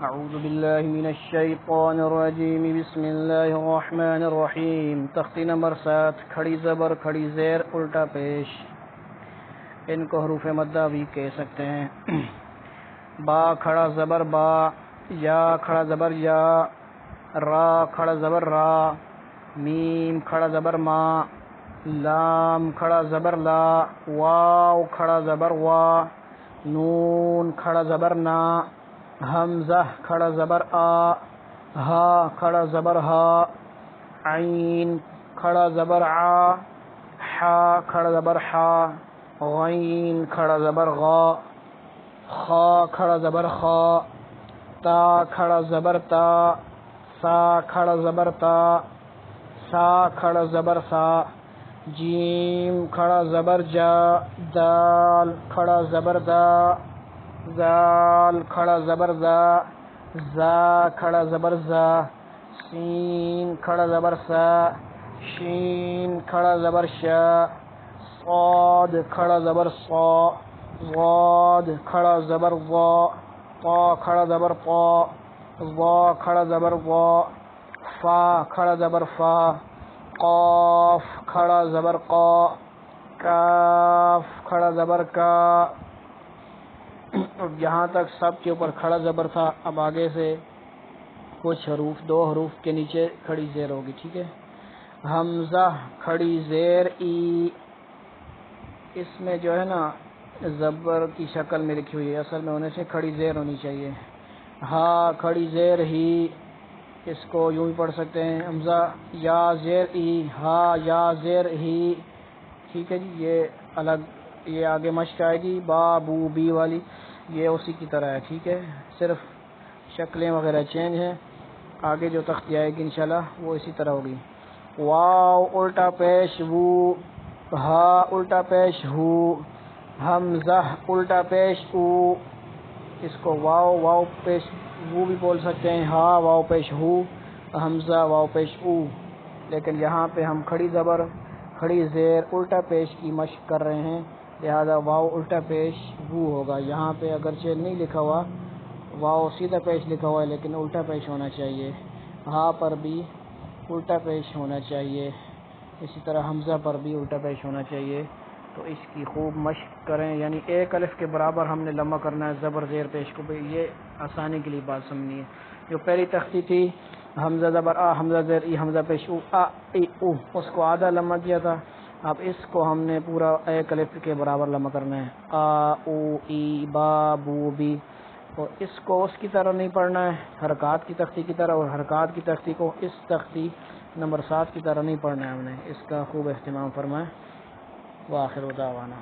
اعوذ باللہ من الشیطان الرجیم بسم اللہ الرحمن الرحیم تختی نمبر 7 کھڑی زبر کھڑی زیر الٹا پیش. ان کو حروف مدہ بھی کہہ سکتے ہیں. با کھڑا زبر با، یا کھڑا زبر یا، را کھڑا زبر را، میم کھڑا زبر ما، لام کھڑا زبر لا، واو کھڑا زبر وا، نون کھڑا زبر نا، حمزہ کھڑا زبر آ، ہا کھڑا زبر ہا، عین کھڑا زبر آ، حا کھڑا زبر حا، غین کھڑا زبر غا، خا کھڑا زبر خا، تا کھڑا زبر تا، سا کھڑا زبر تا، سا کھڑا زبر سا، جیم کھڑا زبر جا، دال کھڑا زبر دا، زال کھڑا زبر زا، زا کھڑا زبر زا، سین کھڑا زبر سا، شین کھڑا زبر شا، صاد کھڑا زبر صا، ضاد کھڑا زبر ضا، طا کھڑا زبر طا، ظا کھڑا زبر ظا، فا کھڑا زبر فا، قاف کھڑا زبر قا، کاف کھڑا زبر کا. یہاں تک سب کے اوپر کھڑا زبر تھا. اب آگے سے کچھ حروف، 2 حروف کے نیچے کھڑی زیر ہوگی. ٹھیک ہے. حمزہ کھڑی زیر ای، اس میں جو ہے نا زبر کی شکل میں لکھی ہوئی ہے، اصل میں ہونے سے کھڑی زیر ہونی چاہیے. ہا کھڑی زیر ہی، اس کو یوں بھی پڑھ سکتے ہیں. حمزہ یا زیر ای، ہا یا زیر ہی. ٹھیک ہے جی. یہ الگ، یہ آگے مشق آئے گی با بو بی والی، یہ اسی کی طرح ہے. ٹھیک ہے. صرف شکلیں وغیرہ چینج ہیں. آگے جو تختی آئے گی انشاءاللہ وہ اسی طرح ہوگی. واو الٹا پیش وو، ہا الٹا پیش ہو، حمزہ الٹا پیش او. اس کو واو واو پیش وو بھی بول سکتے ہیں، ہا واو پیش ہو، حمزہ واو پیش او. لیکن یہاں پہ ہم کھڑی زبر کھڑی زیر الٹا پیش کی مشق کر رہے ہیں، لہذا واو الٹا پیش وو ہوگا. یہاں پہ اگرچہ نہیں لکھا ہوا، واو سیدھا پیش لکھا ہوا ہے لیکن الٹا پیش ہونا چاہیے. ہا پر بھی الٹا پیش ہونا چاہیے، اسی طرح حمزہ پر بھی الٹا پیش ہونا چاہیے. تو اس کی خوب مشق کریں. یعنی ایک الف کے برابر ہم نے لمبا کرنا ہے زبر زیر پیش کو بھی. یہ آسانی کے لیے بات سمجھنی ہے. جو پہلی تختی تھی حمزہ زبر آ، حمزہ زیر ای، حمزہ پیش او، آ ای او، اس کو آدھا لمبا کیا تھا. اب اس کو ہم نے پورا ایک الف کے برابر لمبا کرنا ہے. آ او ای با بو بی. اور اس کو اس کی طرح نہیں پڑھنا ہے حرکات کی تختی کی طرح، اور حرکات کی تختی کو اس تختی نمبر 7 کی طرح نہیں پڑھنا ہے. ہم نے اس کا خوب اہتمام فرمائیں. وآخر دعوانا